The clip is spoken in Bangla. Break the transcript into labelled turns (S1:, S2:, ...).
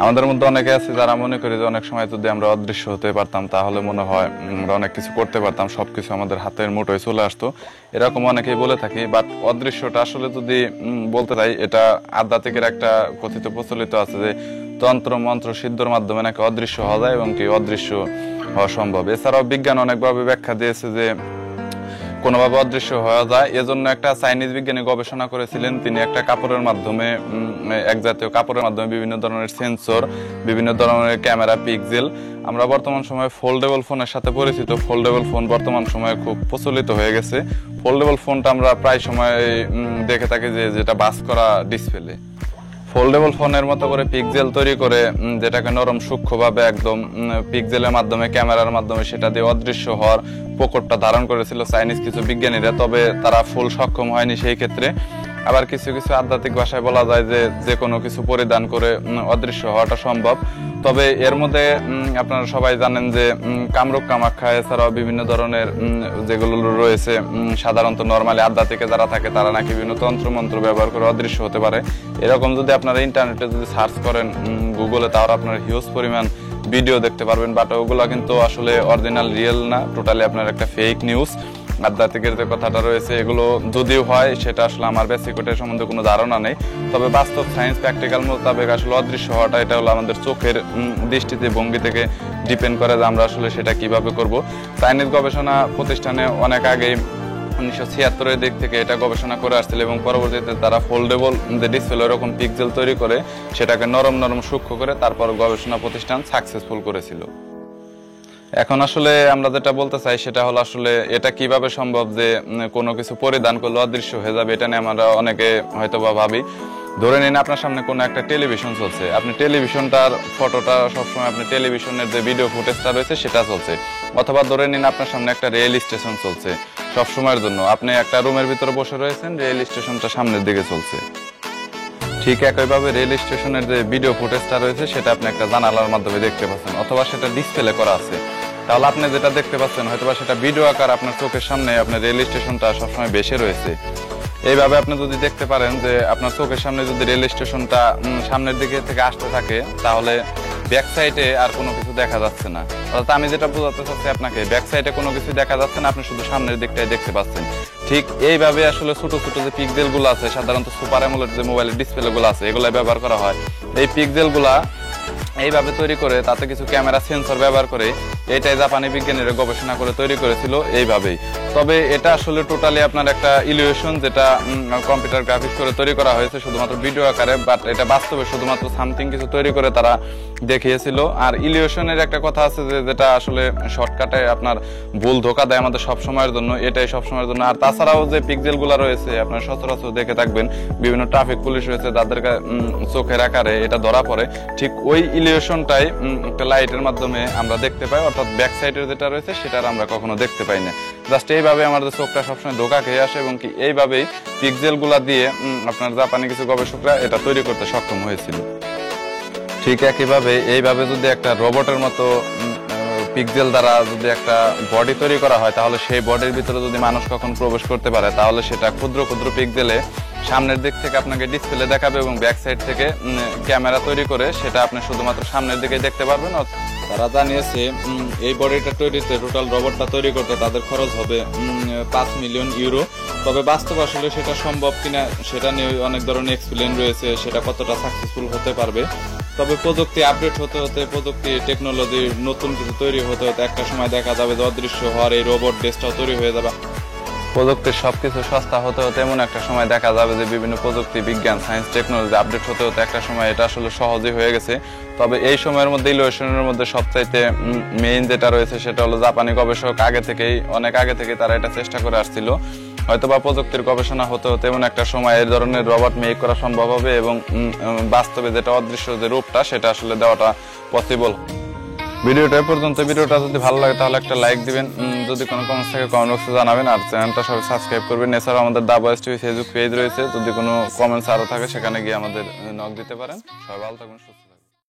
S1: আমাদের মধ্যে অনেকে আছে যারা মনে করি যে অনেক সময় যদি আমরা অদৃশ্য হতে পারতাম তাহলে মনে হয় আমরা অনেক কিছু করতে পারতাম, সবকিছু আমাদের হাতের মুঠোয় চলে আসতো, এরকম অনেকেই বলে থাকি। বাট অদৃশ্যটা আসলে যদি বলতে চাই, এটা আধ্যাত্মিকের একটা কথিত প্রচলিত আছে যে তন্ত্র মন্ত্র সিদ্ধর মাধ্যমে নাকি অদৃশ্য হওয়া যায় এবং কি অদৃশ্য হওয়া সম্ভব। এছাড়াও বিজ্ঞান অনেকভাবে ব্যাখ্যা দিয়েছে যে কোনোভাবে অদৃশ্য হওয়া যায়। এজন্য একটা চাইনিজ বিজ্ঞানী গবেষণা করেছিলেন, তিনি একটা কাপড়ের মাধ্যমে এক জাতীয় কাপড়ের মাধ্যমে বিভিন্ন ধরনের সেন্সর, বিভিন্ন ধরনের ক্যামেরা, পিক্সেল, আমরা বর্তমান সময়ে ফোল্ডেবল ফোনের সাথে পরিচিত, ফোল্ডেবল ফোন বর্তমান সময়ে খুব প্রচলিত হয়ে গেছে। ফোল্ডেবল ফোনটা আমরা প্রায় সময় দেখে থাকি যে যেটা বাস করা ডিসপ্লে। ফোল্ডেবল ফোনের মতো করে পিক্সেল তৈরি করে যেটাকে নরম সূক্ষ্মভাবে একদম পিক্সেলের মাধ্যমে, ক্যামেরার মাধ্যমে সেটা দিয়ে অদৃশ্য হওয়ার প্রকোপটা ধারণ করেছিল চাইনিজ কিছু বিজ্ঞানীরা, তবে তারা ফুল সক্ষম হয়নি সেই ক্ষেত্রে। আবার কিছু কিছু আধ্যাত্মিক ভাষায় বলা যায় যে যে কোনো কিছু পরিধান করে অদৃশ্য হওয়াটা সম্ভব। তবে এর মধ্যে আপনারা সবাই জানেন যে কামরূপ কামাখ্যা এছাড়াও বিভিন্ন ধরনের যেগুলো রয়েছে, সাধারণত নর্মালি আধ্যাত্মিকে যারা থাকে তারা নাকি বিভিন্ন তন্ত্রমন্ত্র ব্যবহার করে অদৃশ্য হতে পারে। এরকম যদি আপনারা ইন্টারনেটে যদি সার্চ করেন গুগলে, তাহলে আপনারা হিউজ পরিমাণ ভিডিও দেখতে পারবেন। বাট ওগুলো কিন্তু আসলে অরিজিনাল রিয়েল না, টোটালি আপনার একটা ফেক নিউজ। আধ্যাত্মিকের যে কথাটা রয়েছে এগুলো যদিও হয়, সেটা আসলে আমার বেসিক ওটার সম্বন্ধে কোনো ধারণা নেই। তবে বাস্তব সায়েন্স প্র্যাকটিক্যাল মোতাবেক আসলে অদৃশ্য হওয়াটা এটা হলো আমাদের চোখের দৃষ্টিতে, ভঙ্গি থেকে ডিপেন্ড করে যে আমরা আসলে সেটা কিভাবে করব। চাইনিজ গবেষণা প্রতিষ্ঠানে অনেক আগেই 1976-এর দিক থেকে এটা গবেষণা করে আসছিল এবং পরবর্তীতে তারা ফোল্ডেবল যে ডিসপ্লে এরকম পিক্সেল তৈরি করে সেটাকে নরম নরম সূক্ষ্ম করে তারপর গবেষণা প্রতিষ্ঠান সাকসেসফুল করেছিল। এখন আসলে আমরা যেটা বলতে চাই সেটা হলো আসলে এটা কিভাবে সম্ভব যে কোনো কিছু পরিধান করলে অদৃশ্য হয়ে যাবে, এটা নিয়ে আমরা অনেকে হয়তো বা ভাবি। ধরে নিন আপনার সামনে কোনো একটা টেলিভিশন চলছে, আপনি টেলিভিশনটার ফটোটা সবসময় আপনি টেলিভিশনের যে ভিডিও ফুটেজটা রয়েছে সেটা চলছে, অথবা ধরে নিন আপনার সামনে একটা রেল স্টেশন চলছে সবসময়ের জন্য, আপনি একটা রুমের ভিতরে বসে রয়েছেন, রেল স্টেশনটা সামনের দিকে চলছে। ঠিক একইভাবে রেল স্টেশনের যে ভিডিও ফুটেজটা রয়েছে সেটা আপনি একটা জানালার মাধ্যমে দেখতে পাচ্ছেন, অথবা সেটা ডিসপ্লে করা আছে। তাহলে আপনি যেটা দেখতে পাচ্ছেন হয়তোবা সেটা ভিডিও আকার আপনার চোখের সামনে, আপনার রেল স্টেশনটা সবসময় বেশি রয়েছে। এইভাবে আপনি যদি দেখতে পারেন যে আপনার চোখের সামনে যদি রেল স্টেশনটা সামনের দিকে থেকে আসতে থাকে, তাহলে ব্যাক সাইডে আর কোনো কিছু দেখা যাচ্ছে না। অর্থাৎ আমি যেটা বোঝাতে চাচ্ছি আপনাকে, ব্যাক সাইডে কোনো কিছু দেখা যাচ্ছে না, আপনি শুধু সামনের দিকটাই দেখতে পাচ্ছেন। ঠিক এইভাবে আসলে ছোট ছোট যে পিক্সেলগুলো আছে, সাধারণত সুপার অ্যামোলেড যে মোবাইলের ডিসপ্লেগুলো আছে এগুলো ব্যবহার করা হয়। এই পিক্সেলগুলা এইভাবে তৈরি করে তাতে কিছু ক্যামেরা সেন্সর ব্যবহার করে, এটাই জাপানি বিজ্ঞানীরা গবেষণা করে তৈরি করেছিল এইভাবেই। তবে এটা আসলে টোটালি আপনার একটা ইলিউশন, যেটা কম্পিউটার গ্রাফিক্স করে তৈরি করা হয়েছে শুধুমাত্র ভিডিও আকারে, বাট এটা বাস্তবে শুধুমাত্র সামথিং কিছু তৈরি করে তারা দেখিয়েছিল। আর ইলিউশনের একটা কথা আছে যে যেটা আসলে শর্টকাটে আপনার ভুল ধোকা দেয় আমাদের সব সময়ের জন্য, এটাই সব সময়ের জন্য। আর তাছাড়াও যে পিক্সেলগুলো রয়েছে আপনার সচরাচর দেখে থাকবেন, বিভিন্ন ট্রাফিক পুলিশ রয়েছে যাদের চোখের আকারে এটা ধরা পড়ে, ঠিক ওই ইলিউশনটাই একটা লাইটের মাধ্যমে আমরা দেখতে পাই, অর্থাৎ ব্যাক সাইডের যেটা রয়েছে সেটা আমরা কখনো দেখতে পাই না। জাস্ট এইভাবে আমাদের চোখটা সবসময় ধোকা খেয়ে আসে এবং কি এইভাবেই পিক্সেলগুলা দিয়ে আপনার জাপানি কিছু গবেষকরা এটা তৈরি করতে সক্ষম হয়েছিল। ঠিক একইভাবে এইভাবে যদি একটা রোবটের মতো পিক্সেল দ্বারা যদি একটা বডি তৈরি করা হয়, তাহলে সেই বডির ভিতরে যদি মানুষ কখন প্রবেশ করতে পারে, তাহলে সেটা ক্ষুদ্র ক্ষুদ্র পিক্সেলে সামনের দিক থেকে আপনাকে ডিসপ্লে দেখাবে এবং ব্যাক সাইড থেকে ক্যামেরা তৈরি করে সেটা আপনি শুধুমাত্র সামনের দিকে দেখতে পারবেন। তারা জানিয়েছে এই বডিটা তৈরিতে, টোটাল রোবটটা তৈরি করতে তাদের খরচ হবে 5 মিলিয়ন ইউরো। তবে বাস্তব আসলে সেটা সম্ভব কিনা সেটা নিয়ে অনেক ধরনের এক্সপ্লেন রয়েছে, সেটা কতটা সাকসেসফুল হতে পারবে। তবে প্রযুক্তি আপডেট হতে হতে, প্রযুক্তি টেকনোলজির নতুন কিছু তৈরি হতে হতে একটা সময় দেখা যাবে যে অদৃশ্য হওয়ার এই রোবট দেশটাও তৈরি হয়ে যাবে। প্রযুক্তির সবকিছু সস্তা হতে হতে এমন একটা সময় দেখা যাবে যে বিভিন্ন প্রযুক্তি, বিজ্ঞান, সায়েন্স, টেকনোলজি আপডেট হতে হতে একটা সময় এটা আসলে সহজই হয়ে গেছে। তবে এই সময়ের মধ্যে ইলিউশনের মধ্যে সবচাইতে মেইন যেটা রয়েছে সেটা হলো জাপানি গবেষক অনেক আগে থেকেই তারা এটা চেষ্টা করে আসছিল। হয়তোবা প্রযুক্তির গবেষণা হতে হতে এমন একটা সময় এই ধরনের রোবট মেক করা সম্ভব হবে এবং বাস্তবে যেটা অদৃশ্য যে রূপটা সেটা আসলে দেওয়াটা পসিবল। ভিডিওটা পর্যন্ত, ভিডিওটা যদি ভালো লাগে তাহলে একটা লাইক দিবেন, যদি কোনো কমেন্টস থাকে কমেন্ট বক্সে জানাবেন, আর চ্যানেলটা সবাই সাবস্ক্রাইব করবেন। এছাড়াও আমাদের the voice TV Facebook page রয়েছে, যদি কোনো কমেন্টস আরও থাকে সেখানে গিয়ে আমাদের নক দিতে পারেন। সবাই ভালো থাকুন, সুস্থ